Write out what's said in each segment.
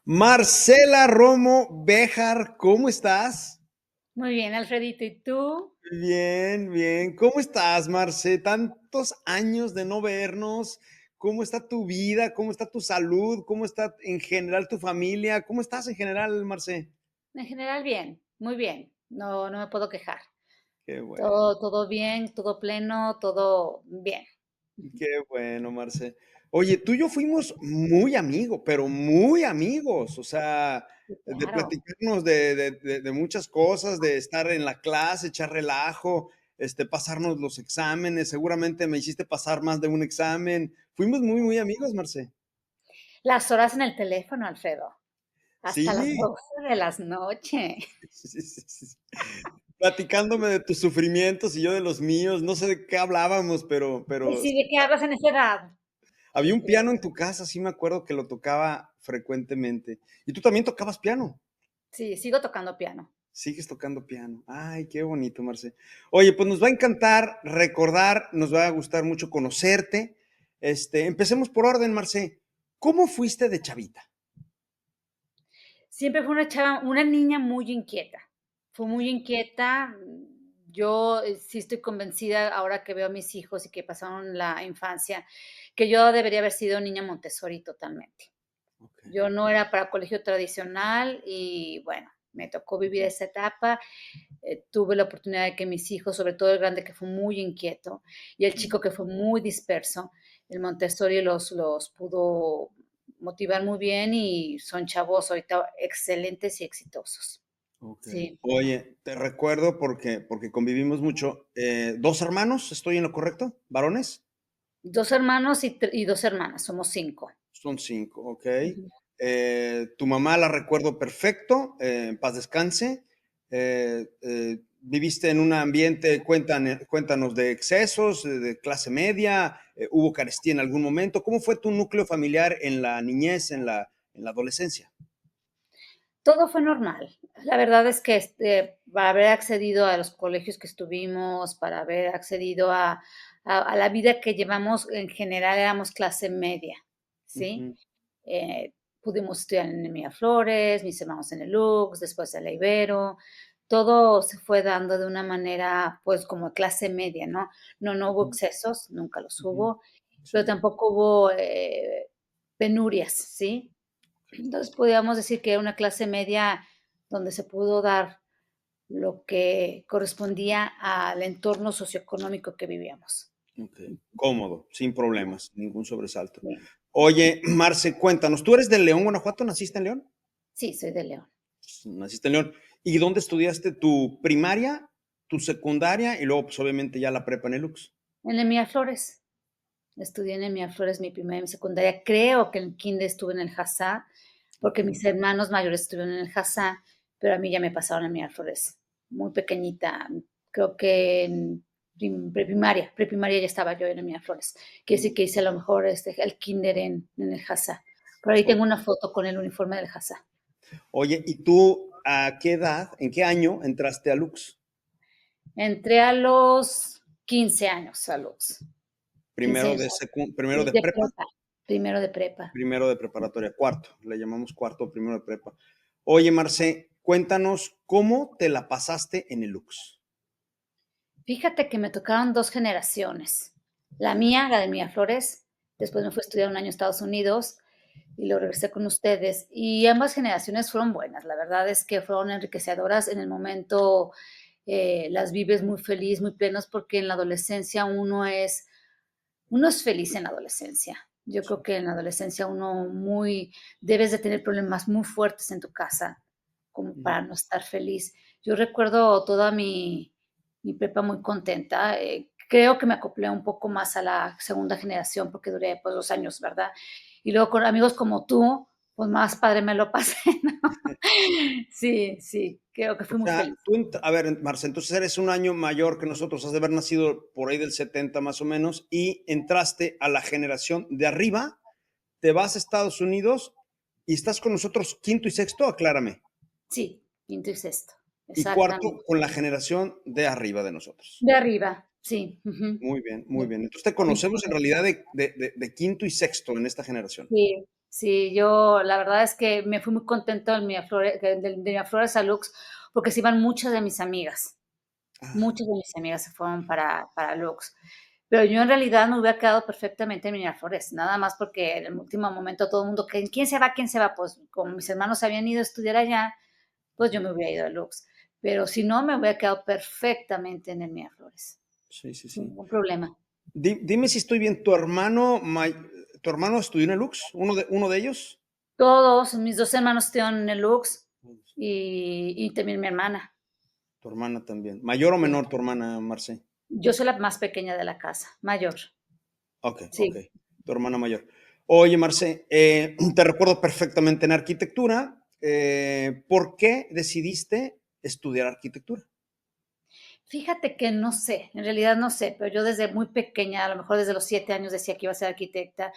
Marcela Romo Béjar, ¿cómo estás? Muy bien, Alfredito, ¿y tú? Bien, bien. ¿Cómo estás, Marce? Tantos años de no vernos. ¿Cómo está tu vida? ¿Cómo está tu salud? ¿Cómo está en general tu familia? ¿Cómo estás en general, Marce? En general, bien, muy bien. No, no me puedo quejar. Qué bueno, Todo bien, todo pleno, todo bien. qué bueno, Marce. Oye, tú y yo fuimos muy amigos, pero muy amigos. O sea, Sí, de claro. platicarnos de muchas cosas, de estar en la clase, echar relajo, pasarnos los exámenes. Seguramente me hiciste pasar más de un examen. Fuimos muy, muy amigos, Marce. Las horas en el teléfono, Alfredo, hasta las Sí, 12 de las noche. sí, sí, sí, sí. Platicándome de tus sufrimientos y yo de los míos. No sé de qué hablábamos, Y pero sí, ¿de qué hablas en esa edad? había un piano en tu casa, sí me acuerdo que lo tocaba frecuentemente. Y tú también tocabas piano. Sí, sigo tocando piano. Sigues tocando piano. Ay, qué bonito, Marce. Oye, pues nos va a encantar recordar, nos va a gustar mucho conocerte. Empecemos por orden, Marce. ¿Cómo fuiste de chavita? Siempre fue una niña muy inquieta. Fue muy inquieta. Yo sí estoy convencida ahora que veo a mis hijos y que pasaron la infancia, que yo debería haber sido niña Montessori totalmente. Ok. Yo no era para colegio tradicional y bueno, me tocó vivir esa etapa. Tuve la oportunidad de que mis hijos, sobre todo el grande que fue muy inquieto y el chico que fue muy disperso, el Montessori los pudo motivar muy bien y son chavos ahorita excelentes y exitosos. Ok. Sí, Oye, te recuerdo porque convivimos mucho. ¿Dos hermanos? ¿Estoy en lo correcto? ¿Varones? dos hermanos y dos hermanas, somos cinco. Son cinco, ok. Ujú. Tu mamá la recuerdo perfecto, en paz descanse. Viviste en un ambiente, cuéntanos, de excesos, de clase media, hubo carestía en algún momento. ¿Cómo fue tu núcleo familiar en la niñez, en la adolescencia? Todo fue normal. La verdad es que para haber accedido a los colegios que estuvimos, para haber accedido a la vida que llevamos, en general éramos clase media, ¿sí? Ujú, Pudimos estudiar en Miraflores, mis hermanos en el Lux, después en la Ibero. Todo se fue dando de una manera, pues, como clase media, ¿no? No hubo ujú, excesos, nunca los ujú. hubo, pero Sí, tampoco hubo penurias, ¿sí? ok. Entonces, podríamos decir que era una clase media donde se pudo dar lo que correspondía al entorno socioeconómico que vivíamos. Ok. Cómodo, sin problemas, ningún sobresalto. Sí, Oye, Marce, cuéntanos, ¿tú eres de León, Guanajuato? ¿Naciste en León? sí, soy de León. Naciste en León. ¿Y dónde estudiaste tu primaria, tu secundaria y luego, pues obviamente ya la prepa en el Lux? En el Miraflores, estudié en el Miraflores mi primaria y mi secundaria. Creo que en el kinder estuve en el HASA, Ok, porque mis hermanos mayores estuvieron en el HASA, pero a mí ya me pasaron al Miraflores, muy pequeñita. Creo que en preprimaria ya estaba yo en el Miraflores. Quiere decir que hice a lo mejor el kinder en el HASA. Por ahí ok. tengo una foto con el uniforme del HASA. Oye, ¿y tú a qué edad, en qué año entraste a Lux? Entré a los 15 años, a los 15 Primero años de primero de de prepa, prepa, primero de prepa. primero de preparatoria, cuarto, le llamamos cuarto o primero de prepa. Oye, Marce, cuéntanos cómo te la pasaste en el Lux. Fíjate que me tocaron 2 generaciones. La mía, la de Miraflores, después me fui a estudiar un año a Estados Unidos y luego regresé con ustedes. Y ambas generaciones fueron buenas. La verdad es que fueron enriquecedoras. En el momento, las vives muy feliz, muy plenos, porque en la adolescencia uno es feliz en la adolescencia. Yo creo que en la adolescencia debes de tener problemas muy fuertes en tu casa como Ujú. para no estar feliz. Yo recuerdo toda mi prepa muy contenta. Creo que me acoplé un poco más a la segunda generación porque duré pues 2 años, ¿verdad? Y luego con amigos como tú, pues más padre me lo pasé, ¿no? Sí, sí, creo que O fui muy sea, feliz. a ver, Marce, entonces eres un año mayor que nosotros, has de haber nacido por ahí del 70 más o menos, y entraste a la generación de arriba, te vas a Estados Unidos y estás con nosotros quinto y sexto, aclárame, Sí, quinto y sexto, y cuarto exactamente. con la generación de arriba de nosotros. De arriba, sí, ujú. Muy bien, muy Sí, bien. Entonces te quinto conocemos en y realidad de quinto y sexto en esta generación. sí, Sí, yo la verdad es que me fui muy contenta de Miraflores a Lux, porque se iban Ah, muchas de mis amigas se fueron para Lux. Pero yo en realidad me hubiera quedado perfectamente en Miraflores, nada más porque en el último momento todo el mundo, ¿quién se va? ¿Quién se va? Pues como mis hermanos habían ido a estudiar allá, pues yo me hubiera ido a Lux. Pero si no, me hubiera quedado perfectamente en el Miraflores, sí, sí, sin sí. ningún problema. Dime si estoy bien, ¿tu hermano estudió en el Lux? ¿Uno de ellos? Todos mis 2 hermanos estudiaron en el Lux y también mi hermana. Tu hermana también. ¿Mayor o Sí. menor tu hermana, Marce? Yo soy la más pequeña de la casa, mayor. Ok, ok. Sí. Tu hermana mayor. Oye, Marce, te recuerdo perfectamente en arquitectura. ¿Por qué decidiste estudiar arquitectura? Fíjate que no sé, en realidad no sé, pero yo desde muy pequeña, a lo mejor desde los 7 años decía que iba a ser arquitecta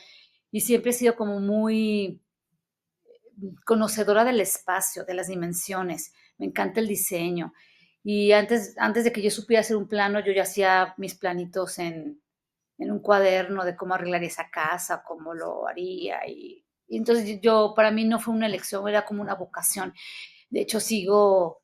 y siempre he sido como muy conocedora del espacio, de las dimensiones. Me encanta el diseño. Y antes de que yo supiera hacer un plano, yo ya hacía mis planitos en un cuaderno de cómo arreglaría esa casa, cómo lo haría. Y entonces yo, para mí no fue una elección, era como una vocación. De hecho, sigo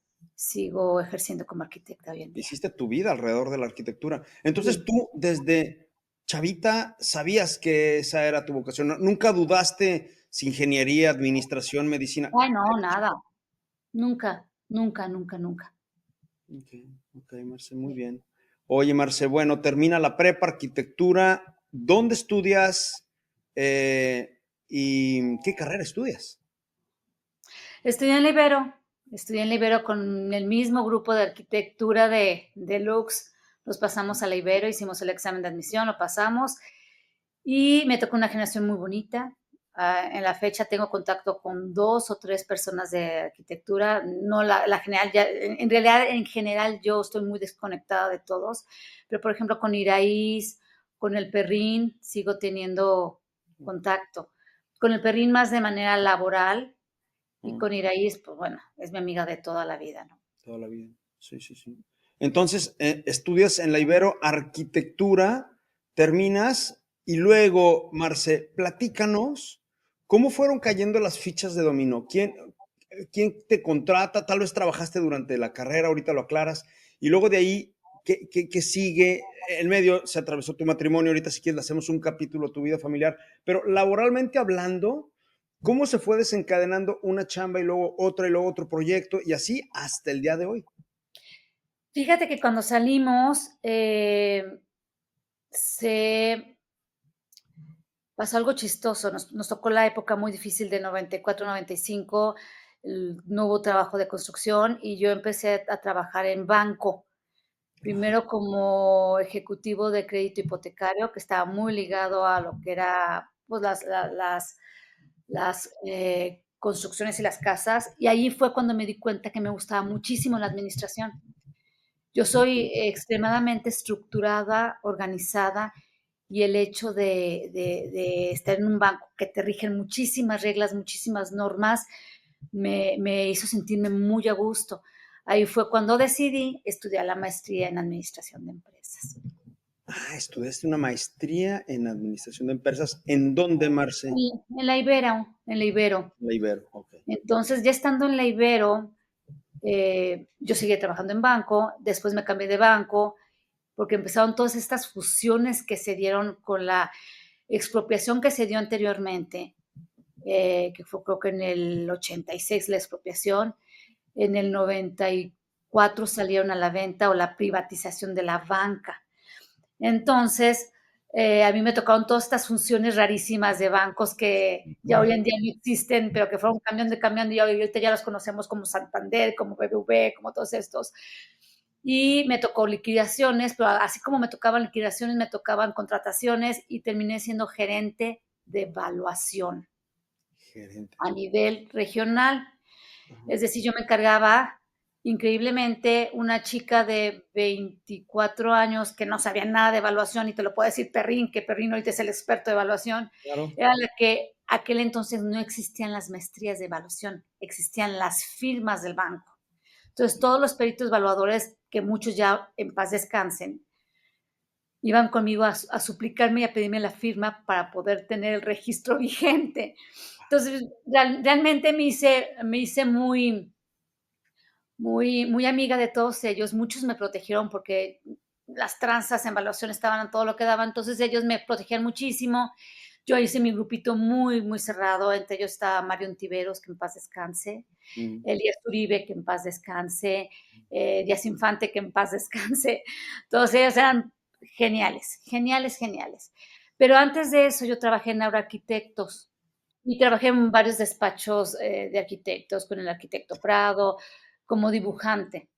ejerciendo como arquitecta hoy en día. Hiciste tu vida alrededor de la arquitectura. Entonces Sí. tú desde chavita sabías que esa era tu vocación. Nunca dudaste si ingeniería, administración, medicina. Ay, no, nada. Nunca, nunca, nunca, nunca. Ok, ok, Marce, muy bien. Oye, Marce, bueno, termina la prepa, arquitectura. ¿Dónde estudias y qué carrera estudias? Estudié en la Ibero, estudié en la Ibero con el mismo grupo de arquitectura de Lux. Nos pasamos a la Ibero, hicimos el examen de admisión, lo pasamos y me tocó una generación muy bonita. En la fecha tengo contacto con 2 o 3 personas de arquitectura, no la general, ya, en realidad en general yo estoy muy desconectada de todos, pero por ejemplo con Iraíz, con el Perrín sigo teniendo contacto. Con el Perrín más de manera laboral, y Mm, con Iraíz, pues bueno, es mi amiga de toda la vida, ¿no? toda la vida. Sí, sí, sí. Entonces, estudias en la Ibero arquitectura, terminas y luego, Marce, platícanos cómo fueron cayendo las fichas de dominó. ¿Quién te contrata? Tal vez trabajaste durante la carrera, ahorita lo aclaras. Y luego de ahí, ¿qué sigue? En medio se atravesó tu matrimonio, ahorita si quieres le hacemos un capítulo, tu vida familiar. Pero laboralmente hablando, ¿cómo se fue desencadenando una chamba y luego otro proyecto y así hasta el día de hoy? Fíjate que cuando salimos, se pasó algo chistoso. Nos tocó la época muy difícil de 94, 95. No hubo trabajo de construcción y yo empecé a trabajar en banco. Ajá. Primero como ejecutivo de crédito hipotecario, que estaba muy ligado a lo que era pues, las construcciones y las casas. Y ahí fue cuando me di cuenta que me gustaba muchísimo la administración. Yo soy extremadamente estructurada, organizada, y el hecho de estar en un banco que te rigen muchísimas reglas, muchísimas normas, me hizo sentirme muy a gusto. Ahí fue cuando decidí estudiar la maestría en administración de empresas. Estudiaste una maestría en administración de empresas. ¿En dónde, Marce? En la Ibero, en la Ibero. La Ibero, ok. Entonces, ya estando en la Ibero, yo seguía trabajando en banco, después me cambié de banco, porque empezaron todas estas fusiones que se dieron con la expropiación que se dio anteriormente, que fue creo que en el 86 la expropiación, en el 94 salieron a la venta o la privatización de la banca. Entonces, a mí me tocaron todas estas funciones rarísimas de bancos que ya hoy en día no existen, pero que fueron cambiando y ahorita ya los conocemos como Santander, como BBV, como todos estos. Y me tocó liquidaciones, pero así como me tocaban liquidaciones, me tocaban contrataciones y terminé siendo gerente de evaluación Gerente. a nivel regional. Ajá. Es decir, yo me encargaba, increíblemente, una chica de 24 años que no sabía nada de evaluación, y te lo puedo decir Perrín, que Perrín ahorita es el experto de evaluación, Claro. era la que aquel entonces no existían las maestrías de evaluación, existían las firmas del banco. Entonces, todos los peritos evaluadores, que muchos ya en paz descansen, iban conmigo a suplicarme y a pedirme la firma para poder tener el registro vigente. Entonces, realmente me hice muy amiga de todos ellos. Muchos me protegieron porque las tranzas en evaluación estaban a todo lo que daban, entonces ellos me protegían muchísimo. Yo hice mi grupito muy, muy cerrado, entre ellos estaba Mario Ontiveros, que en paz descanse, Mm. Elías Uribe, que en paz descanse, Díaz Infante, que en paz descanse. Todos ellos eran geniales, geniales, geniales. Pero antes de eso yo trabajé en Aura Arquitectos y trabajé en varios despachos de arquitectos, con el arquitecto Prado, como dibujante.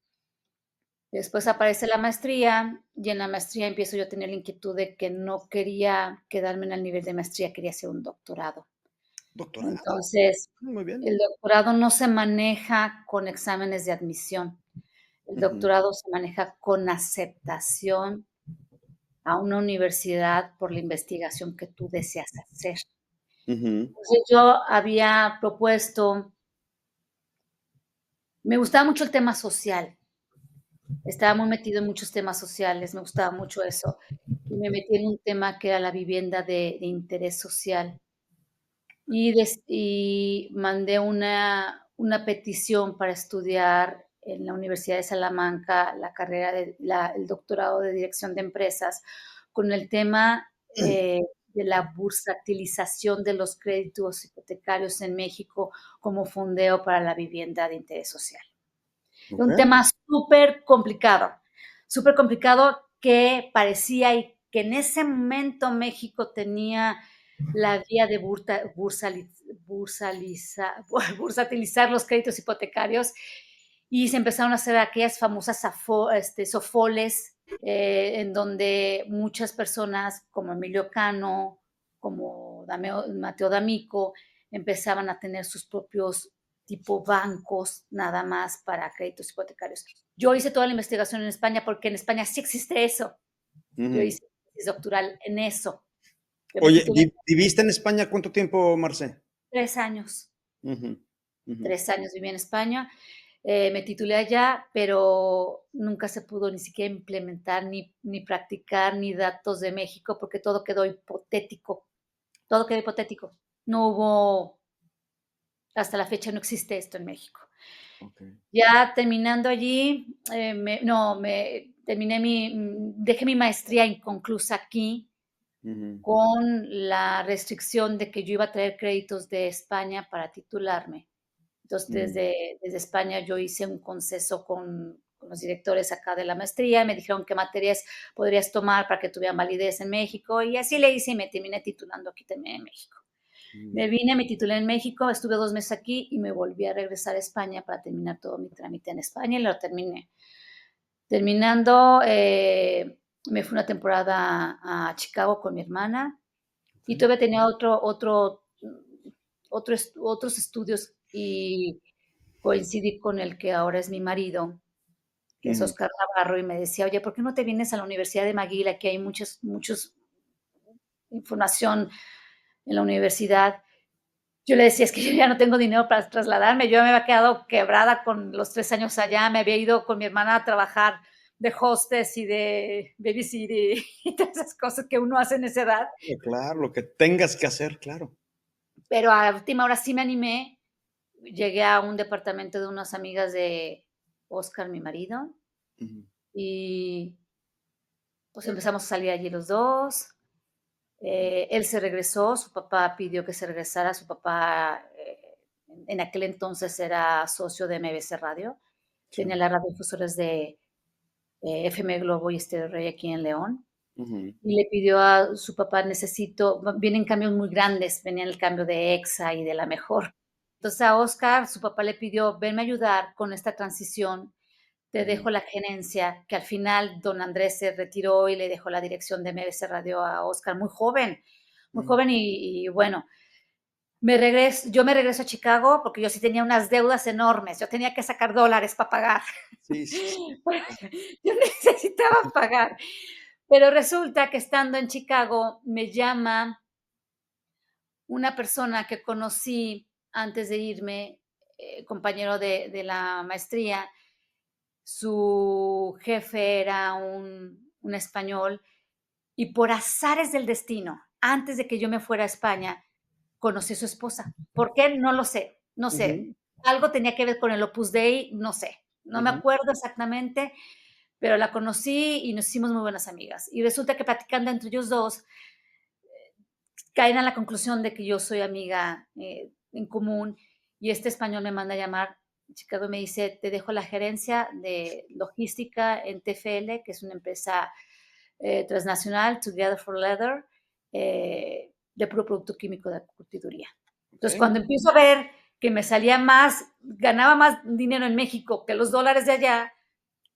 Después aparece la maestría y en la maestría empiezo yo a tener la inquietud de que no quería quedarme en el nivel de maestría, quería hacer un doctorado. Doctorado. Entonces, Muy bien. el doctorado no se maneja con exámenes de admisión. El Ujú, doctorado se maneja con aceptación a una universidad por la investigación que tú deseas hacer. ujú, Entonces, yo había propuesto, me gustaba mucho el tema social. Estaba muy metido en muchos temas sociales, me gustaba mucho eso. Y me metí en un tema que era la vivienda de interés social. Y mandé una petición para estudiar en la Universidad de Salamanca la carrera el doctorado de dirección de empresas con el tema de la bursatilización de los créditos hipotecarios en México como fondeo para la vivienda de interés social. ok. Un tema súper complicado que parecía y que en ese momento México tenía la vía de bursatilizar los créditos hipotecarios y se empezaron a hacer aquellas famosas sofoles en donde muchas personas como Emilio Cano, como Mateo D'Amico, empezaban a tener sus propios tipo bancos nada más para créditos hipotecarios. Yo hice toda la investigación en España porque en España sí existe eso. Yo Ujú. hice tesis doctoral en eso. Yo me Oye, titulé ¿viviste en España cuánto tiempo, Marce? 3 años. Ujú, ujú. 3 años viví en España. Me titulé allá, pero nunca se pudo ni siquiera implementar, ni practicar, ni datos de México, porque todo quedó hipotético. Todo quedó hipotético. No hubo, hasta la fecha no existe esto en México. Ok. Ya terminando allí, no, dejé mi maestría inconclusa aquí Ujú, con la restricción de que yo iba a traer créditos de España para titularme. Entonces, ujú, desde España yo hice un consenso con los directores acá de la maestría, me dijeron qué materias podrías tomar para que tuvieran validez en México y así le hice y me terminé titulando aquí también en México. muy Me bien. vine, me titulé en México, estuve 2 meses aquí y me volví a regresar a España para terminar todo mi trámite en España y lo terminé. Terminando, me fui una temporada a Chicago con mi hermana y Ok. todavía tenía otros estudios y coincidí con el que ahora es mi marido, que es Ujú. Oscar Navarro, y me decía, oye, ¿por qué no te vienes a la Universidad de McGill? Aquí hay muchos información en la universidad. Yo le decía, es que yo ya no tengo dinero para trasladarme, yo me había quedado quebrada con los 3 años allá, me había ido con mi hermana a trabajar de hostess y de babysitter y todas esas cosas que uno hace en esa edad, Claro, lo que tengas que hacer, claro. pero a la última hora sí me animé, llegué a un departamento de unas amigas de Oscar, mi marido, Ujú, y pues empezamos a salir allí los dos. Él se regresó, su papá pidió que se regresara, su papá en aquel entonces era socio de MBC Radio, sí. tenía las radiodifusores de FM Globo y Estéreo Rey aquí en León, Ujú, y le pidió a su papá, vienen cambios muy grandes, venía el cambio de EXA y de La Mejor. Entonces a Oscar, su papá le pidió, venme a ayudar con esta transición, te ujú, dejo la gerencia, que al final don Andrés se retiró y le dejó la dirección de MBC Radio a Oscar, muy ujú. joven y bueno, yo me regreso a Chicago porque yo sí tenía unas deudas enormes, yo tenía que sacar dólares para pagar, Sí, sí, sí. yo necesitaba pagar, pero resulta que estando en Chicago me llama una persona que conocí antes de irme, compañero de la maestría, su jefe era un español Y por azares del destino, antes de que yo me fuera a España, conocí a su esposa. ¿Por qué? No lo sé, no Ujú, sé. Algo tenía que ver con el Opus Dei, no sé. No me ujú. acuerdo exactamente, pero la conocí y nos hicimos muy buenas amigas. Y resulta que platicando entre ellos dos, caen a la conclusión de que yo soy amiga en común y este español me manda a llamar. Chicago me dice, te dejo la gerencia de logística en TFL, que es una empresa transnacional, Together for Leather, de puro producto químico de curtiduría. Entonces, Ok. cuando empiezo a ver que me salía más, ganaba más dinero en México que los dólares de allá,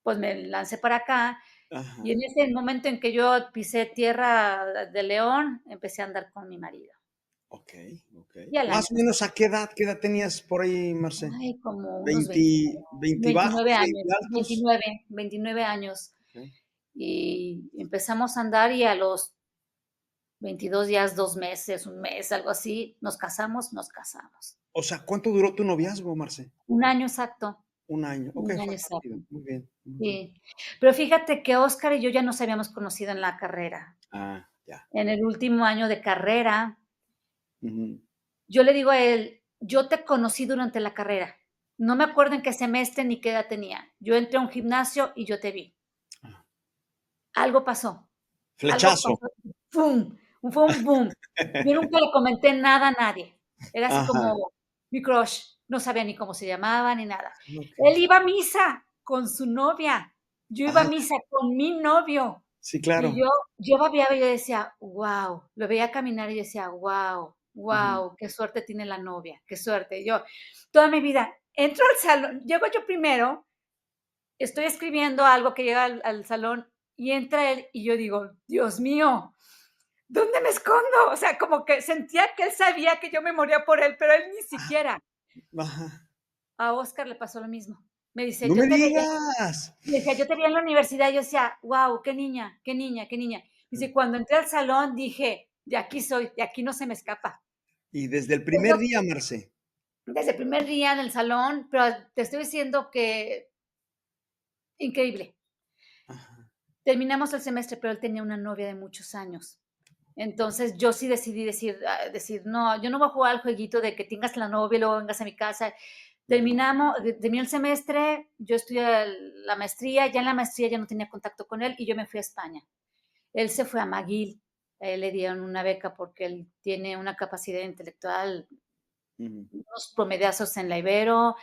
pues me lancé para acá. Ajá. Y en ese momento en que yo pisé tierra de León, empecé a andar con mi marido. Ok, ok. Y al año Más o nos menos, ¿a casamos. qué edad tenías por ahí, Marce? Ay, como unos 20, 20 bajos, 29 20 años, altos. 29 años. Ok. Y empezamos a andar y a los 22 días, 2 meses, un mes, algo así, nos casamos, nos casamos. O sea, ¿cuánto duró tu noviazgo, Marce? Un año exacto, Un año. Ok, un año fue exacto. rápido. Muy bien, muy bien. Sí. Pero fíjate que Óscar y yo ya nos habíamos conocido en la carrera. Ah, ya. En el último año de carrera, Ujú. yo le digo a él, yo te conocí durante la carrera. No me acuerdo en qué semestre ni qué edad tenía. Yo entré a un gimnasio y yo te vi. Ah, Algo pasó, algo flechazo. pasó. ¡Fum! Fue un boom. Yo nunca le comenté nada a nadie. Era así Ajá. como mi crush. No sabía ni cómo se llamaba ni nada. Ok. Él iba a misa con su novia. Yo iba a Ah, misa con mi novio. sí, Y claro. yo babeaba y yo decía: "Guau", lo veía caminar y decía: "Guau, Ujú. guau, qué suerte tiene la novia, qué suerte". Yo, toda mi vida, entro al salón, llego yo primero, estoy escribiendo algo que llega al salón y entra él y yo digo: "Dios mío, ¿dónde me escondo?". O sea, como que sentía que él sabía que yo me moría por él, pero él ni siquiera. Ajá. A Óscar le pasó lo mismo. Me dice: No me "Yo te veía". digas. Me decía: "Yo te vi en la universidad", y yo decía: "Guau, qué niña, qué niña, qué niña". Dice: "Cuando entré al salón dije: 'De aquí soy, de aquí no se me escapa'". Y desde el primer Eso día, Marce. desde el primer día en el salón, pero te estoy diciendo que increíble. Ajá. Terminamos el semestre, pero él tenía una novia de muchos años. Entonces, yo sí decidí decir: "No, yo no voy a jugar al jueguito de que tengas la novia y luego vengas a mi casa". Ujú. Terminó el semestre, yo estudié la maestría, ya en la maestría ya no tenía contacto con él y yo me fui a España. Él se fue a McGill, a él le dieron una beca porque él tiene una capacidad intelectual, Ujú. unos promediazos en la Ibero,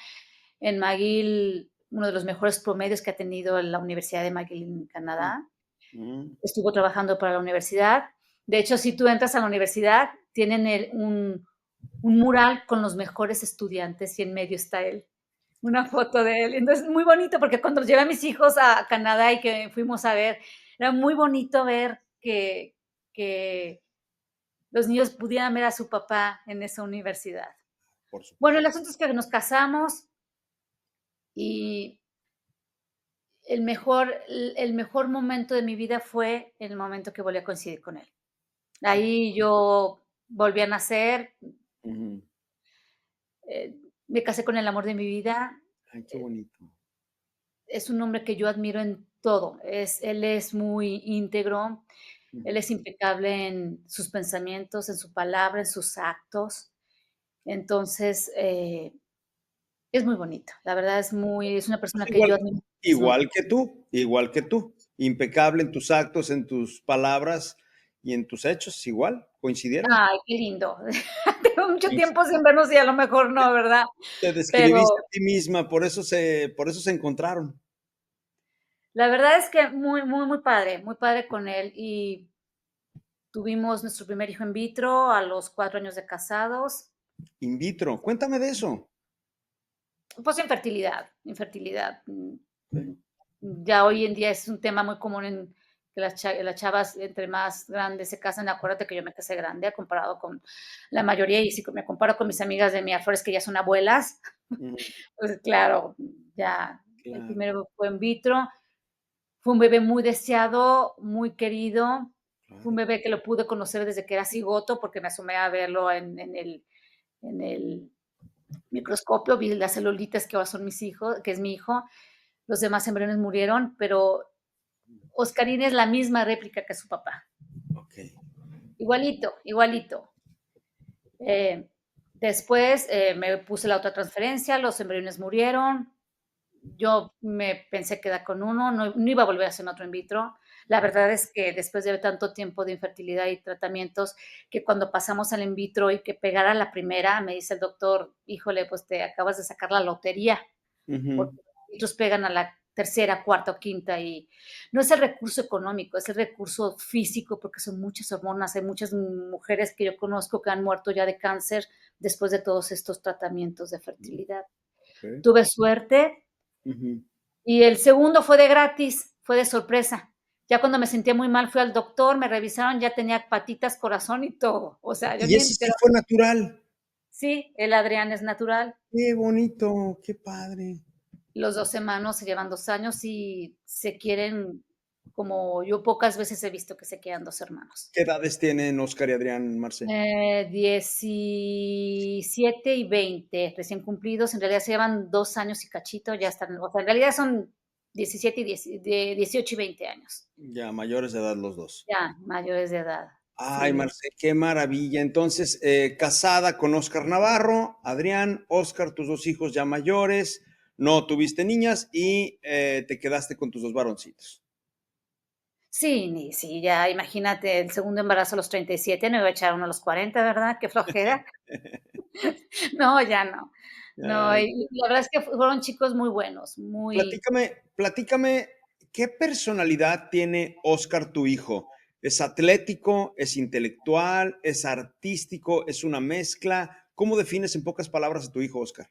en McGill, uno de los mejores promedios que ha tenido la Universidad de McGill en Canadá. Ujú. Estuvo trabajando para la universidad. De hecho, si tú entras a la universidad, tienen un mural con los mejores estudiantes y en medio está él, una foto de él. Entonces, muy bonito, porque cuando llevé a mis hijos a Canadá y que fuimos a ver, era muy bonito ver que los niños pudieran ver a su papá en esa universidad. Por Bueno, el supuesto. asunto es que nos casamos y el mejor momento de mi vida fue el momento que volví a coincidir con él. Ahí yo volví a nacer, Ujú. me casé con el amor de mi vida. Ay, qué bonito. Es un hombre que yo admiro en todo. Él es muy íntegro, él Ujú. es impecable en sus pensamientos, en su palabra, en sus actos. Entonces, es muy bonito. La verdad es una Pues persona que igual, yo admiro muchísimo. igual que tú, igual que tú. Impecable en tus actos, en tus palabras y en tus hechos, igual, coincidieron. Ay, qué lindo. Tengo mucho Coinci- tiempo sin vernos y a lo mejor no, ¿verdad? Te Pero describiste a ti misma, por eso se encontraron. la verdad es que muy, muy, muy padre con él. Y tuvimos nuestro primer hijo in vitro a los 4 años de casados. In vitro, cuéntame de eso. Pues infertilidad, infertilidad. Ok. Ya hoy en día es un tema muy común en que las chavas entre más grandes se casan. Acuérdate que yo me casé grande comparado con la mayoría y si me comparo con mis amigas de Miraflores que ya son abuelas, Ujú. pues claro, ya el Claro, primero fue in vitro. Fue un bebé muy deseado, muy querido. Fue un claro. bebé que lo pude conocer desde que era cigoto porque me asomé a verlo en el microscopio, vi las celulitas que ahora son mis hijos, que es mi hijo. Los demás embriones murieron, pero Oscarín es la misma réplica que su papá. igualito, igualito. Después me puse la otra transferencia, los embriones murieron. Yo me pensé quedar con uno, no iba a volver a hacer otro in vitro. La verdad es que después de tanto tiempo de infertilidad y tratamientos, que cuando pasamos al in vitro y que pegara la primera, me dice el doctor, híjole, pues te acabas de sacar la lotería, Ujú. porque los in pegan a la tercera, cuarta o quinta y no es el recurso económico, es el recurso físico porque son muchas hormonas, hay muchas mujeres que yo conozco que han muerto ya de cáncer después de todos estos tratamientos de fertilidad. Ok. Tuve suerte Ujú. y el segundo fue de gratis, fue de sorpresa. Ya cuando me sentía muy mal fui al doctor, me revisaron, ya tenía patitas, corazón y todo. O sea, yo Y ni ese sí entero. fue natural. Sí, el Adrián es natural. Qué bonito, qué padre. Los dos hermanos se llevan 2 años y se quieren como yo pocas veces he visto que se quedan dos hermanos. ¿Qué edades tienen Oscar y Adrián, Marce? 17 y 20 recién cumplidos. En realidad se llevan 2 años y cachito, ya están, o sea, en realidad son 17 y 10 de 18 y 20 años, Ya, mayores de edad los dos. ya mayores de edad. Ay, Sí, Marce, qué maravilla. Entonces, casada con Oscar Navarro, Adrián, Oscar, tus dos hijos ya mayores, no tuviste niñas y te quedaste con tus dos varoncitos. sí, sí, ya imagínate el segundo embarazo a los 37, no iba a echar uno a los 40, ¿verdad? Qué flojera. No, ya no. No, Ay, y la verdad es que fueron chicos muy buenos, muy. platícame, ¿qué personalidad tiene Oscar, tu hijo? ¿Es atlético? ¿Es intelectual? ¿Es artístico? ¿Es una mezcla? ¿Cómo defines en pocas palabras a tu hijo, Oscar?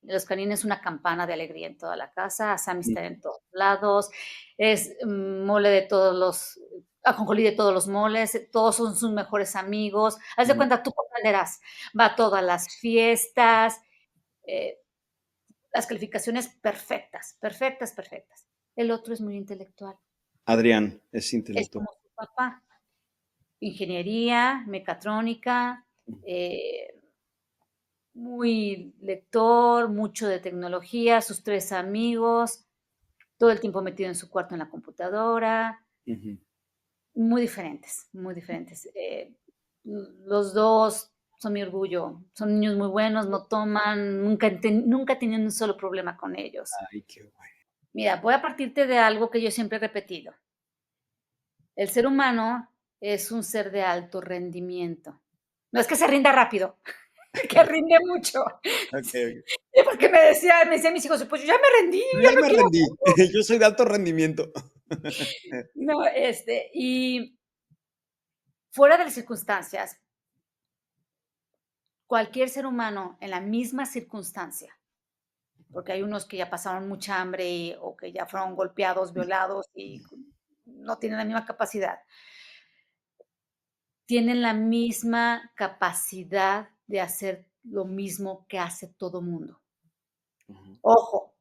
Los canines es una campana de alegría en toda la casa, hace Mm, amistad en todos lados, es mole de todos los, ajonjolí de todos los moles, todos son sus mejores amigos. Haz de mm. cuenta, tú comprenderás, va a todas las fiestas, eh, las calificaciones perfectas, perfectas, perfectas. El otro es muy intelectual, Adrián es es intelectual. como su papá, ingeniería, mecatrónica, eh, muy lector, mucho de tecnología, sus tres amigos, todo el tiempo metido en su cuarto en la computadora, Ujú. muy diferentes, muy diferentes. Los dos son mi orgullo, son niños muy buenos, no toman, nunca he tenido un solo problema con ellos. Ay, qué bueno. Mira, voy a partirte de algo que yo siempre he repetido. El ser humano es un ser de alto rendimiento. No es que se rinda rápido, que rinde mucho. Ok. Sí, porque me decían mis hijos, pues yo ya me rendí, Yo ya ya no me quiero. rendí. Yo soy de alto rendimiento. No, y fuera de las circunstancias, cualquier ser humano en la misma circunstancia, porque hay unos que ya pasaron mucha hambre o que ya fueron golpeados, violados y no tienen la misma capacidad, tienen la misma capacidad de hacer lo mismo que hace todo mundo. Ujú. Ojo,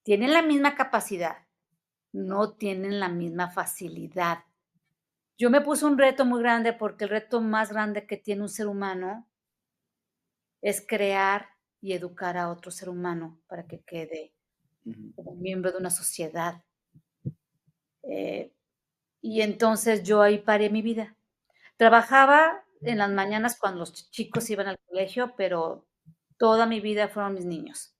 tienen la misma capacidad, no tienen la misma facilidad. Yo me puse un reto muy grande porque el reto más grande que tiene un ser humano es crear y educar a otro ser humano para que quede Ujú. como miembro de una sociedad. Eh, y entonces yo ahí paré mi vida. Trabajaba en las mañanas cuando los chicos iban al colegio, pero toda mi vida fueron mis niños,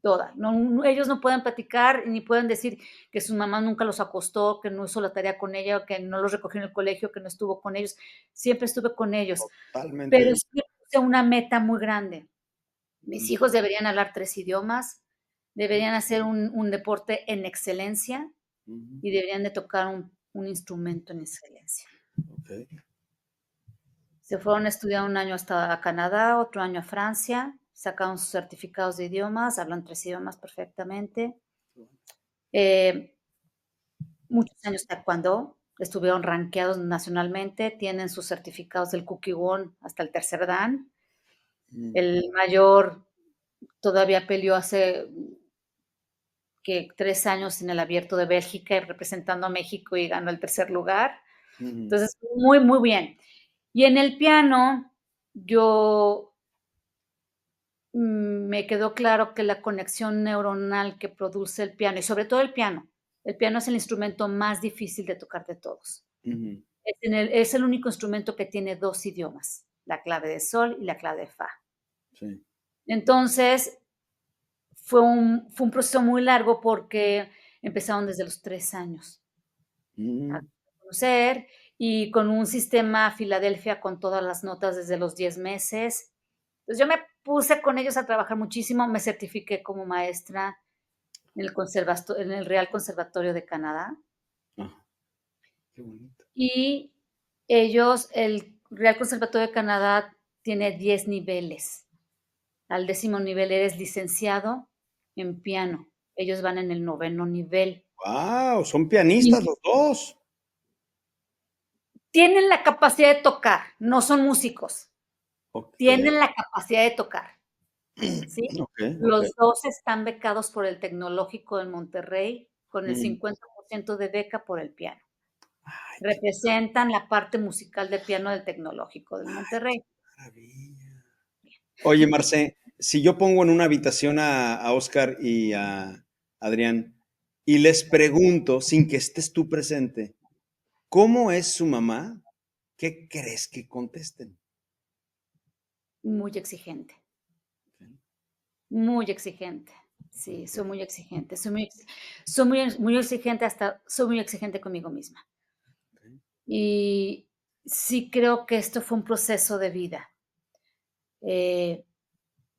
toda. No, ellos no pueden platicar ni pueden decir que su mamá nunca los acostó, que no hizo la tarea con ella, que no los recogió en el colegio, que no estuvo con ellos. Siempre estuve con ellos, Totalmente pero de sí me puse una meta muy grande. Mis ujú, hijos deberían hablar 3 idiomas, deberían hacer un deporte en excelencia ujú. y deberían de tocar un instrumento en excelencia. Okey. Se fueron a estudiar un año hasta Canadá, otro año a Francia, sacaron sus certificados de idiomas, hablan 3 idiomas perfectamente. Eh, Muchos años taekwondo, estuvieron rankeados nacionalmente, tienen sus certificados del Kukkiwon hasta el tercer dan. Mm, El mayor todavía peleó hace que 3 años en el Abierto de Bélgica representando a México y ganó el tercer lugar. ujú, Entonces, muy, muy bien. Y en el piano, yo me quedó claro que la conexión neuronal que produce el piano, y sobre todo el piano es el instrumento más difícil de tocar de todos. ujú. Es el único instrumento que tiene 2 idiomas, la clave de sol y la clave de fa. Sí. Entonces, fue un proceso muy largo porque empezaron desde los 3 años a Mm, conocer y con un sistema Filadelfia con todas las notas desde los 10 meses. Pues, yo me puse con ellos a trabajar muchísimo, me certifiqué como maestra en el Real Conservatorio de Canadá. ajá, qué bonito. Y el Real Conservatorio de Canadá tiene 10 niveles. Al 10º nivel eres licenciado en piano. Ellos van en el 9º nivel. Wow, son pianistas Y los dos. tienen la capacidad de tocar, no son músicos, Ok, tienen la capacidad de tocar, ¿sí? ok, ok. Los 2 están becados por el Tecnológico de Monterrey con el Mm. 50% de beca por el piano. Ay, qué Representan la parte musical de piano del Tecnológico de Monterrey. maravilla. Oye, Marcé, si yo pongo en una habitación a Oscar y a Adrián y les pregunto, sin que estés tú presente, ¿cómo es su mamá? ¿Qué crees que contesten? Muy exigente. Ok, Muy exigente. Sí, soy muy exigente. Soy muy exigente, hasta soy muy exigente conmigo misma. ok. Y sí creo que esto fue un proceso de vida. Eh,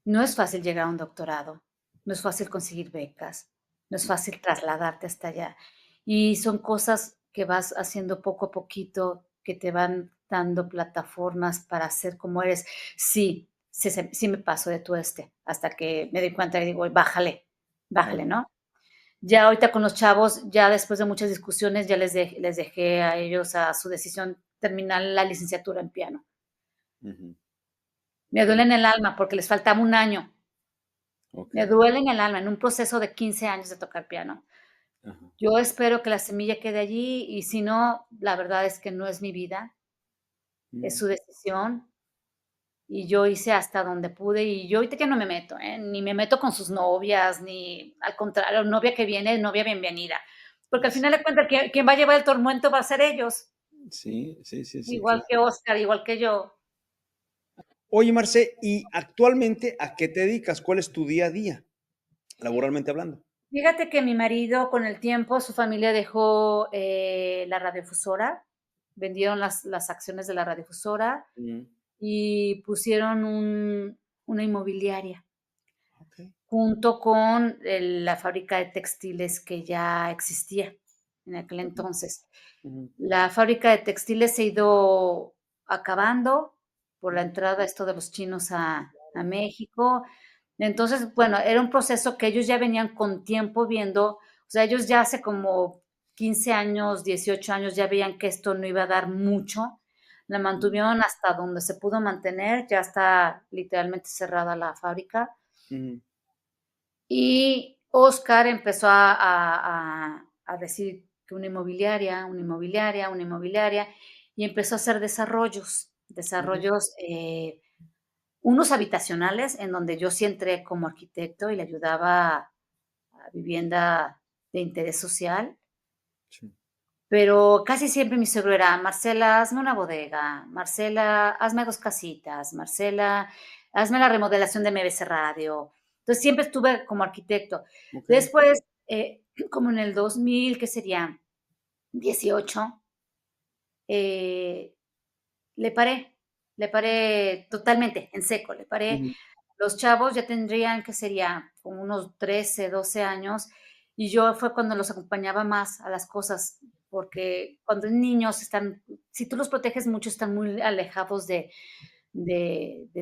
no es fácil llegar a un doctorado, no es fácil conseguir becas, no es fácil trasladarte hasta allá. Y son cosas que vas haciendo poco a poquito, que te van dando plataformas para ser como eres. Sí, sí me paso de tueste, hasta que me doy cuenta y digo: "Bájale, Claro. bájale", ¿no? Ya ahorita con los chavos, ya después de muchas discusiones, ya les dejé a ellos a su decisión terminar la licenciatura en piano. Ujú, Me qué duele en el alma porque les faltaba un año. ok, Me duele en el alma, en un proceso de 15 años de tocar piano. ajá. Yo espero que la semilla quede allí y si no, la verdad es que no es mi vida, es Mm, su decisión y yo hice hasta donde pude y yo ahorita ya no me meto, ni me meto con sus novias, ni al contrario, novia que viene, novia bienvenida, porque al sí, final de cuentas quien va a llevar el tormento va a ser ellos, sí, sí, sí, sí, igual que claro. Oscar, igual que yo. Oye, Marcé, ¿y actualmente a qué te dedicas? ¿Cuál es tu día a día, laboralmente hablando? Fíjate que mi marido, con el tiempo, su familia dejó la radiodifusora, vendieron las acciones de la radiodifusora Mm, y pusieron una inmobiliaria ok. junto con la fábrica de textiles que ya existía en aquel Ujú, entonces. ujú, La fábrica de textiles se ha ido acabando por la entrada esto de los chinos a México. Entonces, bueno, era un proceso que ellos ya venían con tiempo viendo, o sea, ellos ya hace como 15 años, 18 años ya veían que esto no iba a dar mucho. La ujú, mantuvieron hasta donde se pudo mantener, ya está literalmente cerrada la fábrica. ujú, Y Oscar empezó a decir que una inmobiliaria, una inmobiliaria, una inmobiliaria, y empezó a hacer ujú, desarrollos, unos habitacionales, en donde yo sí entré como arquitecto y le ayudaba a vivienda de interés social, sí, pero casi siempre mi suegro era: "Marcela, hazme una bodega, Marcela, hazme 2 casitas, Marcela, hazme la remodelación de MBC Radio". Entonces, siempre estuve como arquitecto. ok, Después, como en el 2000, ¿qué sería? 18, eh, le paré, le paré totalmente, en seco, le paré. ujú, Los chavos ya tendrían, ¿qué sería? Como unos 13, 12 años, y yo fue cuando los acompañaba más a las cosas, porque cuando niños están, si tú los proteges mucho, están muy alejados de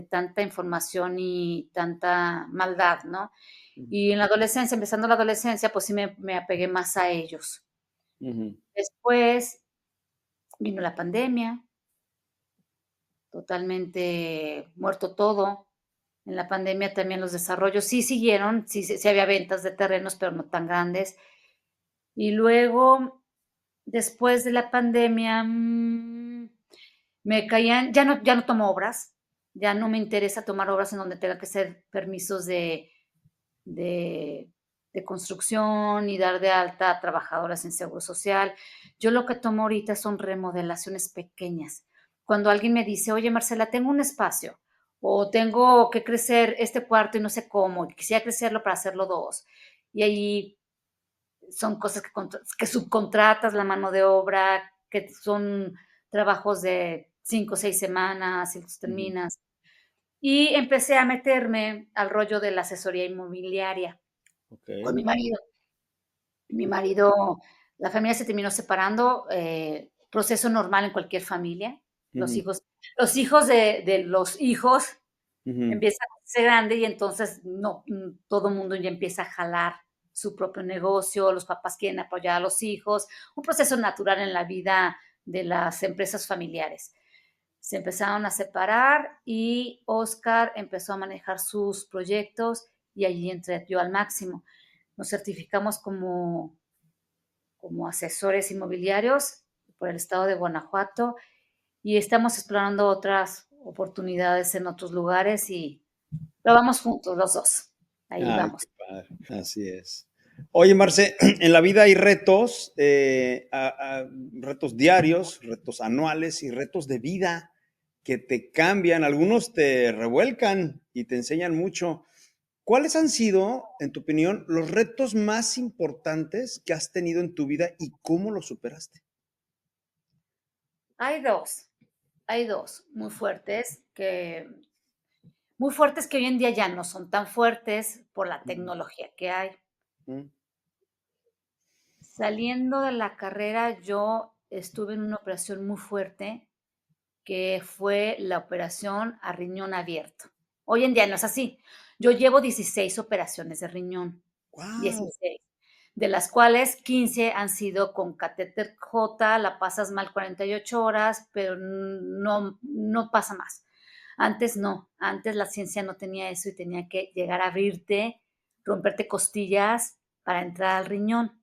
tanta información y tanta maldad, ¿no? ujú, Y en la adolescencia, empezando la adolescencia, pues sí me apegué más a ellos. ujú, Después vino la pandemia, totalmente muerto todo. En la pandemia también los desarrollos sí siguieron, sí había ventas de terrenos, pero no tan grandes. Y luego, después de la pandemia, me caían ya no tomo obras, ya no me interesa tomar obras en donde tenga que ser permisos de de construcción y dar de alta a trabajadoras en Seguro Social. Yo lo que tomo ahorita son remodelaciones pequeñas. Cuando alguien me dice, oye, Marcela, tengo un espacio o tengo que crecer este cuarto y no sé cómo, y quisiera crecerlo para hacerlo dos. Y ahí son cosas que subcontratas la mano de obra, que son trabajos de 5 o 6 semanas y los Ujú. terminas. Y empecé a meterme al rollo de la asesoría inmobiliaria Ok. con mi marido. Mi marido, la familia se terminó separando, proceso normal en cualquier familia. Los Ujú, hijos, los hijos de los hijos ujú, empiezan a ser grande y entonces no, todo el mundo ya empieza a jalar su propio negocio, los papás quieren apoyar a los hijos, un proceso natural en la vida de las empresas familiares. Se empezaron a separar y Oscar empezó a manejar sus proyectos y allí entré yo al máximo. Nos certificamos como asesores inmobiliarios por el estado de Guanajuato y estamos explorando otras oportunidades en otros lugares y lo vamos juntos los dos. Ahí ay, qué vamos. padre. Así es. Oye, Marce, en la vida hay retos, retos diarios, retos anuales y retos de vida que te cambian. Algunos te revuelcan y te enseñan mucho. ¿Cuáles han sido, en tu opinión, los retos más importantes que has tenido en tu vida y cómo los superaste? Hay dos, hay dos muy fuertes que hoy en día ya no son tan fuertes por la Ujú, tecnología que hay. ujú, Saliendo de la carrera, yo estuve en una operación muy fuerte que fue la operación a riñón abierto. Hoy en día no es así. Yo llevo 16 operaciones de riñón, ¡guau! 16, de las cuales 15 han sido con catéter J, la pasas mal 48 horas, pero no pasa más. Antes no, antes la ciencia no tenía eso y tenía que llegar a abrirte, romperte costillas para entrar al riñón.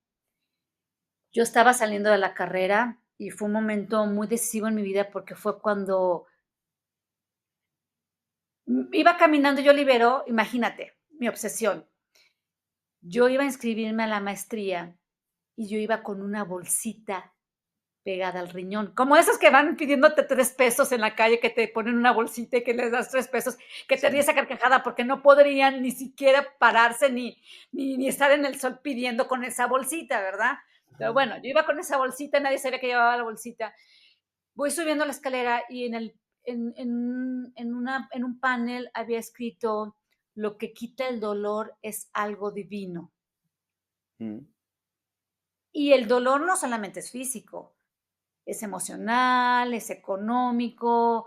Yo estaba saliendo de la carrera y fue un momento muy decisivo en mi vida porque fue cuando iba caminando, yo libero, imagínate, mi obsesión. Yo iba a inscribirme a la maestría y yo iba con una bolsita pegada al riñón, como esas que van pidiéndote 3 pesos en la calle, que te ponen una bolsita y que les das 3 pesos, que te Sí. ríes a carcajada porque no podrían ni siquiera pararse ni estar en el sol pidiendo con esa bolsita, ¿verdad? Pero Ajá. bueno, yo iba con esa bolsita, nadie sabía que llevaba la bolsita. Voy subiendo la escalera y en un panel había escrito: lo que quita el dolor es algo divino. Mm, Y el dolor no solamente es físico, es emocional, es económico,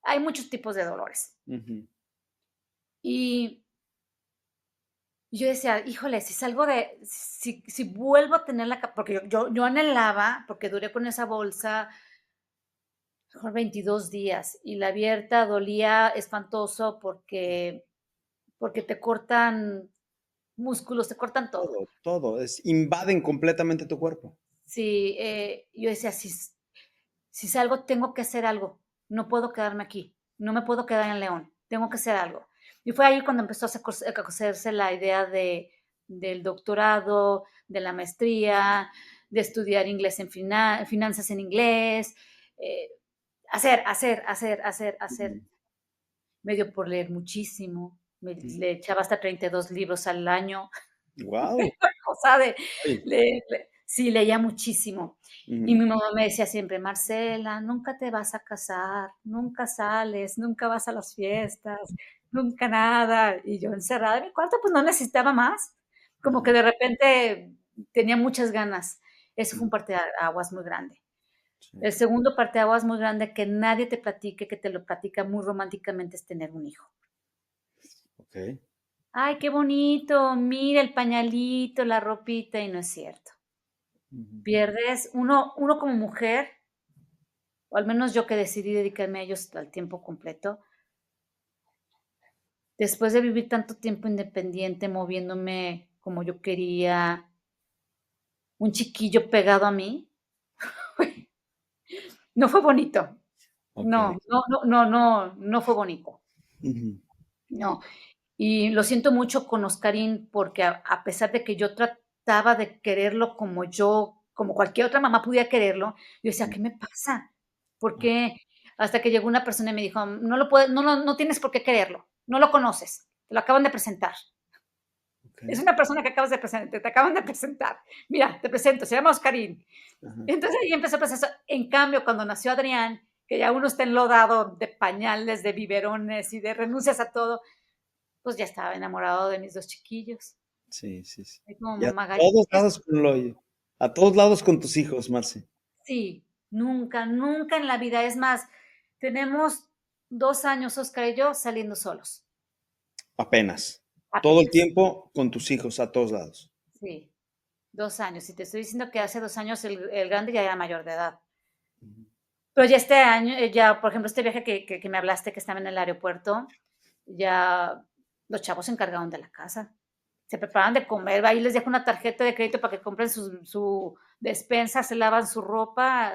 hay muchos tipos de dolores. ujú, Y yo decía, híjole, si salgo si vuelvo a tener porque yo anhelaba, porque duré con esa bolsa mejor 22 días y la abierta dolía espantoso porque te cortan músculos, te cortan todo. todo, todo, invaden completamente tu cuerpo. Sí, yo decía, si salgo, tengo que hacer algo. No puedo quedarme aquí. No me puedo quedar en León. Tengo que hacer algo. Y fue ahí cuando empezó a cocerse la idea del doctorado, de la maestría, de estudiar inglés finanzas en inglés, eh, hacer. Ujú, Me dio por leer muchísimo. ujú. Le echaba hasta 32 libros al año. Guau. Cosa de, Ay, sí, leía muchísimo. Y ujú, mi mamá me decía siempre, Marcela, nunca te vas a casar, nunca sales, nunca vas a las fiestas, nunca nada. Y yo encerrada en mi cuarto, pues no necesitaba más. Como que ujú, de repente tenía muchas ganas. Eso fue ujú, un parteaguas muy grande. sí, El segundo parteaguas muy grande que nadie te platique, que te lo platica muy románticamente, es tener un hijo. okey. Ay, qué bonito, mira el pañalito, la ropita, y no es cierto. Ujú, Pierdes uno como mujer, o al menos yo que decidí dedicarme a ellos al tiempo completo, después de vivir tanto tiempo independiente, moviéndome como yo quería, un chiquillo pegado a mí, no fue bonito. okey. No fue bonito. Ujú, No. Y lo siento mucho con Oscarín, porque a pesar de que yo trataba de quererlo como cualquier otra mamá pudiera quererlo, yo decía: Mm, "¿Qué me pasa? ¿Por ah, qué?". Hasta que llegó una persona y me dijo: "No tienes por qué quererlo, no lo conoces, te lo acaban de presentar. Es okey. una persona que acabas de presentar, te acaban de presentar. Mira, te presento, se llama Oscarín". Ajá. Entonces ahí empezó el proceso. En cambio, cuando nació Adrián, que ya uno está enlodado de pañales, de biberones y de renuncias a todo, pues ya estaba enamorado de mis 2 chiquillos. Sí, sí, sí. Soy como Y a mamá todos gallega. lados con lo a todos lados con tus hijos, Marce. Sí, nunca, nunca en la vida. Es más, tenemos 2 años, Óscar y yo, saliendo solos, Apenas. Todo el apenas. tiempo con tus hijos a todos lados. Sí, 2 años. Y te estoy diciendo que hace 2 años el grande ya era mayor de edad. Ujú. Pero ya este año, ya, por ejemplo, este viaje que me hablaste, que estaba en el aeropuerto, ya los chavos se encargaron de la casa. Se preparan de comer, ahí les dejo una tarjeta de crédito para que compren su despensa, se lavan su ropa,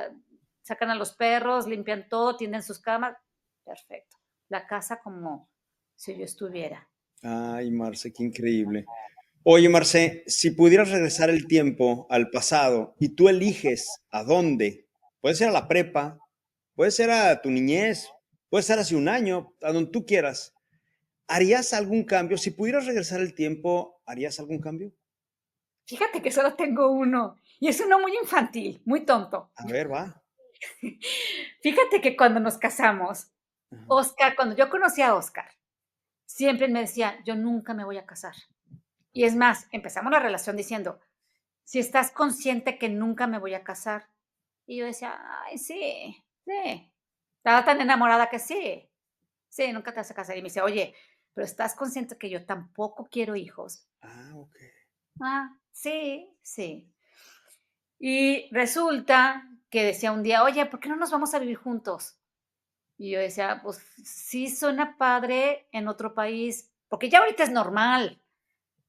sacan a los perros, limpian todo, tienden sus camas. Perfecto. La casa como si yo estuviera. Ay, Marce, qué increíble. Oye, Marce, si pudieras regresar el tiempo al pasado y tú eliges a dónde, puede ser a la prepa, puede ser a tu niñez, puede ser hace un año, a donde tú quieras, ¿harías algún cambio? Si pudieras regresar el tiempo, ¿harías algún cambio? Fíjate que solo tengo uno, y es uno muy infantil, muy tonto. A ver, va. Fíjate que cuando nos casamos, Ajá. Oscar, cuando yo conocí a Oscar, siempre me decía: "Yo nunca me voy a casar". Y es más, empezamos la relación diciendo: "Si estás consciente que nunca me voy a casar". Y yo decía: "Ay, sí, sí". Estaba tan enamorada que sí, sí, nunca te vas a casar. Y me dice: "Oye, pero ¿estás consciente que yo tampoco quiero hijos?". Ah, ok. Ah, sí, sí. Y resulta que decía un día: "Oye, ¿por qué no nos vamos a vivir juntos?". Y yo decía: "Pues sí suena padre en otro país", porque ya ahorita es normal,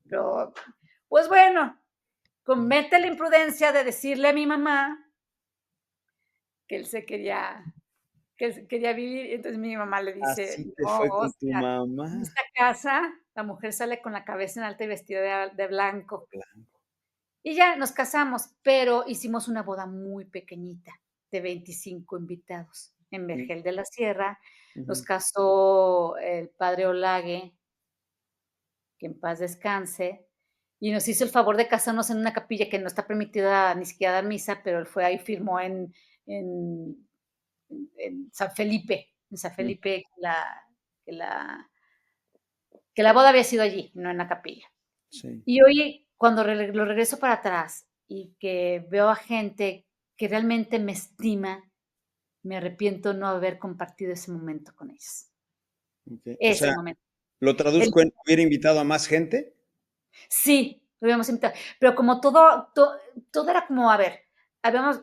pero, pues bueno, comete la imprudencia de decirle a mi mamá que él se quería que él se quería vivir. Entonces mi mamá le dice: Así te "No, fue con tu Oscar, en mamá. esta casa la mujer sale con la cabeza en alta y vestida de blanco". Blanco. Y ya nos casamos, pero hicimos una boda muy pequeñita, de 25 invitados, en Mm, Vergel de la Sierra. Nos ujú. casó el padre Olague, que en paz descanse, y nos hizo el favor de casarnos en una capilla que no está permitida ni siquiera dar misa, pero él fue ahí, firmó en en San Felipe, Mm, que la que la boda había sido allí, no en la capilla. sí. Y hoy, cuando lo regreso para atrás y que veo a gente que realmente me estima, me arrepiento no haber compartido ese momento con ellos. Okey. O Ese sea, momento. lo El traduzco en, ¿hubiera invitado a más gente? Sí, lo habíamos invitado, pero como todo era como, a ver, habíamos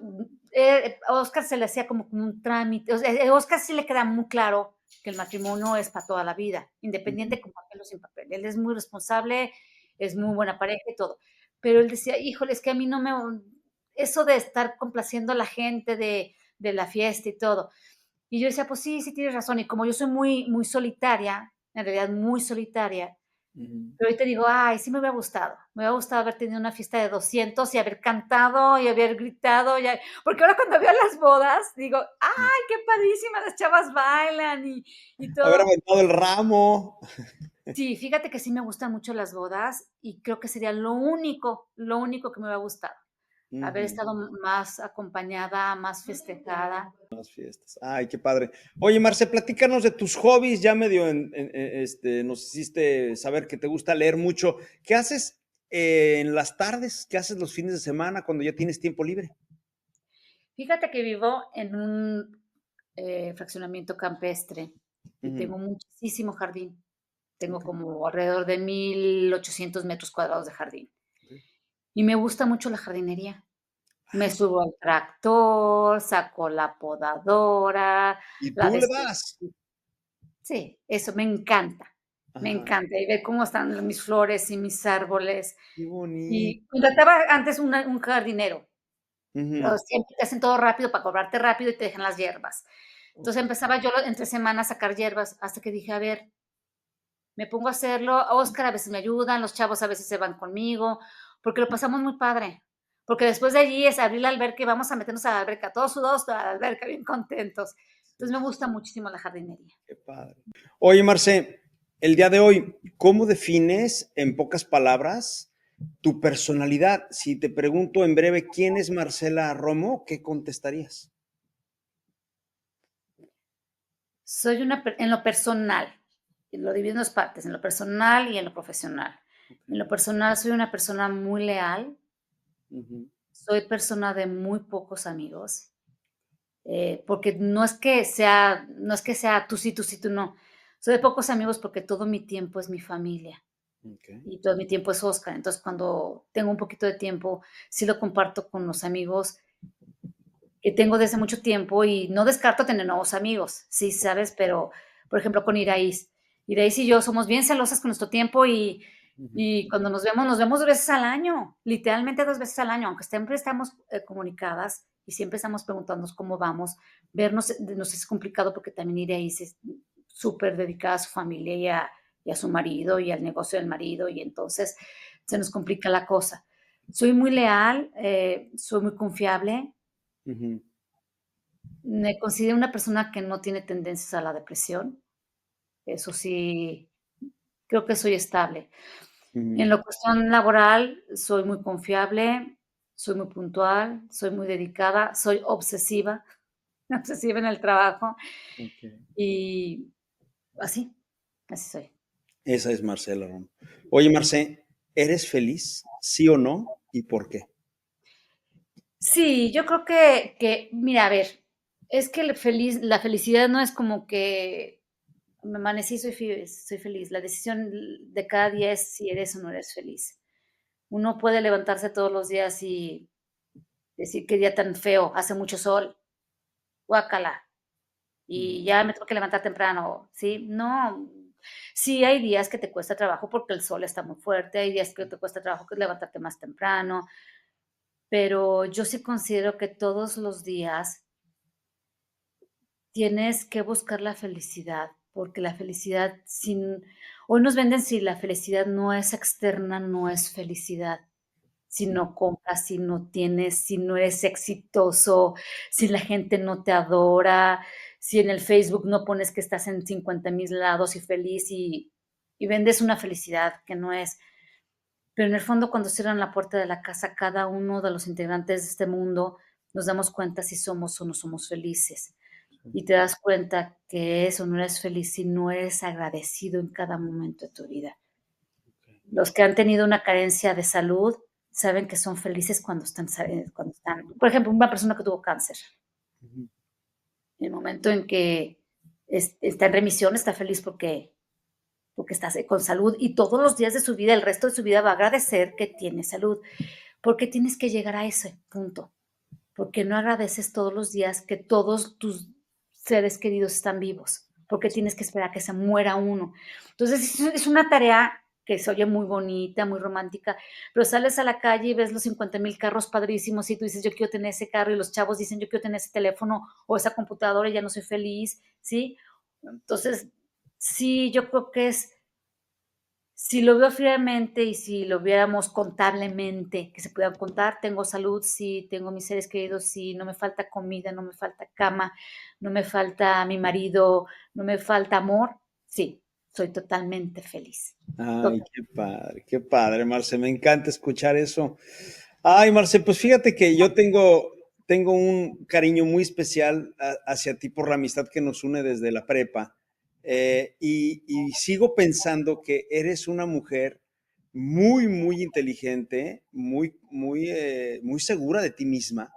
a Óscar se le hacía como un trámite, o sea, a Óscar sí le queda muy claro que el matrimonio es para toda la vida, Ujú. independiente con papel o sin papel. Él es muy responsable, es muy buena pareja y todo. Pero él decía: "Híjole, es que a mí no me eso de estar complaciendo a la gente de la fiesta y todo". Y yo decía: "Pues sí, sí tienes razón". Y como yo soy muy solitaria, en realidad muy solitaria, Ujú. pero ahorita digo: "Ay, sí me hubiera gustado. Me hubiera gustado haber tenido una fiesta de 200 y haber cantado y haber gritado", ya porque ahora cuando veo las bodas digo: "Ay, qué padrísima, las chavas bailan y Haber todo". aventado el ramo. Sí, fíjate que sí me gustan mucho las bodas y creo que sería lo único que me hubiera gustado, haber Ujú. estado más acompañada, más festejada. Las fiestas. Ay, qué padre. Oye, Marce, platícanos de tus hobbies. Ya medio nos hiciste saber que te gusta leer mucho. ¿Qué haces en las tardes? ¿Qué haces los fines de semana cuando ya tienes tiempo libre? Fíjate que vivo en un, fraccionamiento campestre y Ujú. tengo muchísimo jardín. Tengo Okey, como alrededor de 1,800 metros cuadrados de jardín. okey. Y me gusta mucho la jardinería. Me Ah, sí. subo al tractor, saco la podadora, ¿Y la tú le desinfecto. das? Sí, eso me encanta. Me Ajá. encanta. Y ver cómo están mis flores y mis árboles. Qué bonito. Y contrataba antes un jardinero, pero Ujú. siempre te hacen todo rápido para cobrarte rápido y te dejan las hierbas. Entonces Okey. empezaba yo entre semana a sacar hierbas hasta que dije: "A ver, me pongo a hacerlo. Oscar a veces me ayudan, los chavos a veces se van conmigo, porque lo pasamos muy padre. Porque después de allí es abrir la alberca y vamos a meternos a la alberca, todos sudados a la alberca, bien contentos. Sí, Entonces me gusta muchísimo la jardinería. qué padre. Oye, Marce, el día de hoy, ¿cómo defines en pocas palabras tu personalidad? Si te pregunto en breve quién es Marcela Romo, ¿qué contestarías? Soy en lo personal, y lo divido en dos partes, en lo personal y en lo profesional. En lo personal soy una persona muy leal, Ujú. soy persona de muy pocos amigos, porque no es que sea tú sí, tú no. Soy de pocos amigos porque todo mi tiempo es mi familia Okay. y todo mi tiempo es Oscar. Entonces, cuando tengo un poquito de tiempo, sí lo comparto con los amigos que tengo desde mucho tiempo y no descarto tener nuevos amigos, sí, ¿sabes? Pero, por ejemplo, con Iraís. Iraís y yo somos bien celosas con nuestro tiempo Ujú. y cuando nos vemos 2 veces al año, literalmente 2 veces al año, aunque siempre estamos comunicadas y siempre estamos preguntándonos cómo vamos. Vernos nos es complicado porque también Iraís es súper dedicada a su familia y a su marido y al negocio del marido y entonces se nos complica la cosa. Soy muy leal, soy muy confiable, Ujú. me considero una persona que no tiene tendencias a la depresión, eso sí, creo que soy estable. En Ujú. la cuestión laboral, soy muy confiable, soy muy puntual, soy muy dedicada, soy obsesiva, obsesiva en el trabajo Okay. y así, así soy. Esa es Marcela Romo. Oye, Marce, ¿eres feliz? ¿Sí o no? ¿Y por qué? Sí, yo creo que mira, a ver, es que la felicidad no es como que me amanecí, soy feliz. La decisión de cada día es si eres o no eres feliz. Uno puede levantarse todos los días y decir: "Qué día tan feo, hace mucho sol, guácala, Ujú. y ya me tengo que levantar temprano", ¿sí? No, sí hay días que te cuesta trabajo porque el sol está muy fuerte, hay días que te cuesta trabajo que levantarte más temprano, pero yo sí considero que todos los días tienes que buscar la felicidad, porque la felicidad sin hoy nos venden si la felicidad no es externa, no es felicidad. Si no compras, si no tienes, si no eres exitoso, si la gente no te adora, si en el Facebook no pones que estás en 50,000 lados y feliz y vendes una felicidad que no es. Pero en el fondo, cuando cierran la puerta de la casa, cada uno de los integrantes de este mundo nos damos cuenta si somos o no somos felices. Y te das cuenta que eso, no eres feliz si no eres agradecido en cada momento de tu vida. Los que han tenido una carencia de salud saben que son felices cuando están, por ejemplo, una persona que tuvo cáncer. Ujú. En el momento en que está en remisión, está feliz porque está con salud y todos los días de su vida, el resto de su vida va a agradecer que tiene salud. ¿Por qué tienes que llegar a ese punto? Porque no agradeces todos los días que todos tus seres queridos están vivos. Porque tienes que esperar a que se muera uno. Entonces, es una tarea que se oye muy bonita, muy romántica, pero sales a la calle y ves los 50,000 carros padrísimos y tú dices, yo quiero tener ese carro, y los chavos dicen, yo quiero tener ese teléfono o esa computadora y ya no soy feliz, ¿sí? Entonces, sí, yo creo que si lo veo fríamente y si lo viéramos contablemente, que se pudieran contar, tengo salud, sí, tengo mis seres queridos, sí, no me falta comida, no me falta cama, no me falta mi marido, no me falta amor, sí, soy totalmente feliz. Ay, Total. qué padre, Marce, me encanta escuchar eso. Ay, Marce, pues fíjate que yo tengo un cariño muy especial hacia ti por la amistad que nos une desde la prepa. Y sigo pensando que eres una mujer muy, muy inteligente, muy segura de ti misma.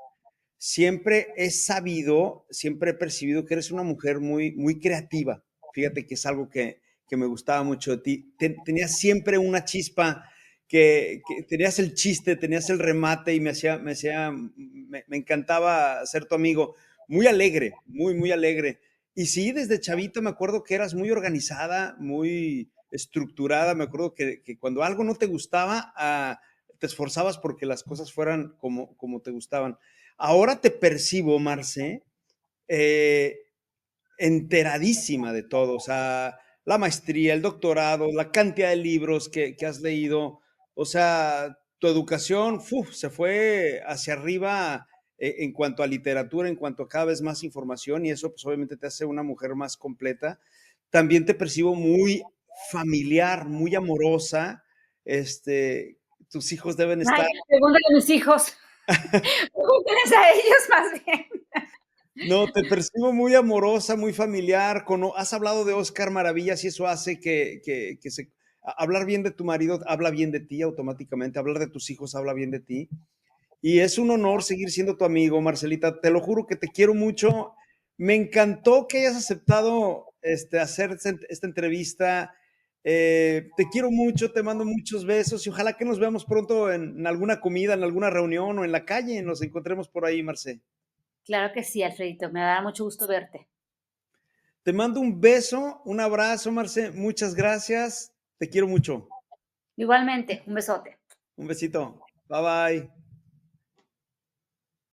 Siempre he sabido, siempre he percibido que eres una mujer muy, muy creativa. Fíjate que es algo que me gustaba mucho de ti. Tenías siempre una chispa, que tenías el chiste, tenías el remate y me encantaba ser tu amigo. Muy alegre, muy, muy alegre. Y sí, desde chavita me acuerdo que eras muy organizada, muy estructurada. Me acuerdo que cuando algo no te gustaba, te esforzabas porque las cosas fueran como te gustaban. Ahora te percibo, Marce, eh, enteradísima de todo. O sea, la maestría, el doctorado, la cantidad de libros que has leído. O sea, tu educación se fue hacia arriba en cuanto a literatura, en cuanto a cada vez más información, y eso pues obviamente te hace una mujer más completa. También te percibo muy familiar, muy amorosa. Tus hijos deben Ay, estar. pregúntale a mis hijos. Pregúntenles a ellos más bien. No, te percibo muy amorosa, muy familiar. Has hablado de Oscar Maravillas y eso hace hablar bien de tu marido habla bien de ti automáticamente, hablar de tus hijos habla bien de ti. Y es un honor seguir siendo tu amigo, Marcelita. Te lo juro que te quiero mucho. Me encantó que hayas aceptado hacer esta entrevista. Te quiero mucho, te mando muchos besos y ojalá que nos veamos pronto en alguna comida, en alguna reunión o en la calle. Nos encontremos por ahí, Marce. Claro que sí, Alfredito, me dará mucho gusto verte. Te mando un beso, un abrazo, Marce. Muchas gracias. Te quiero mucho. Igualmente, un besote. Un besito. Bye bye.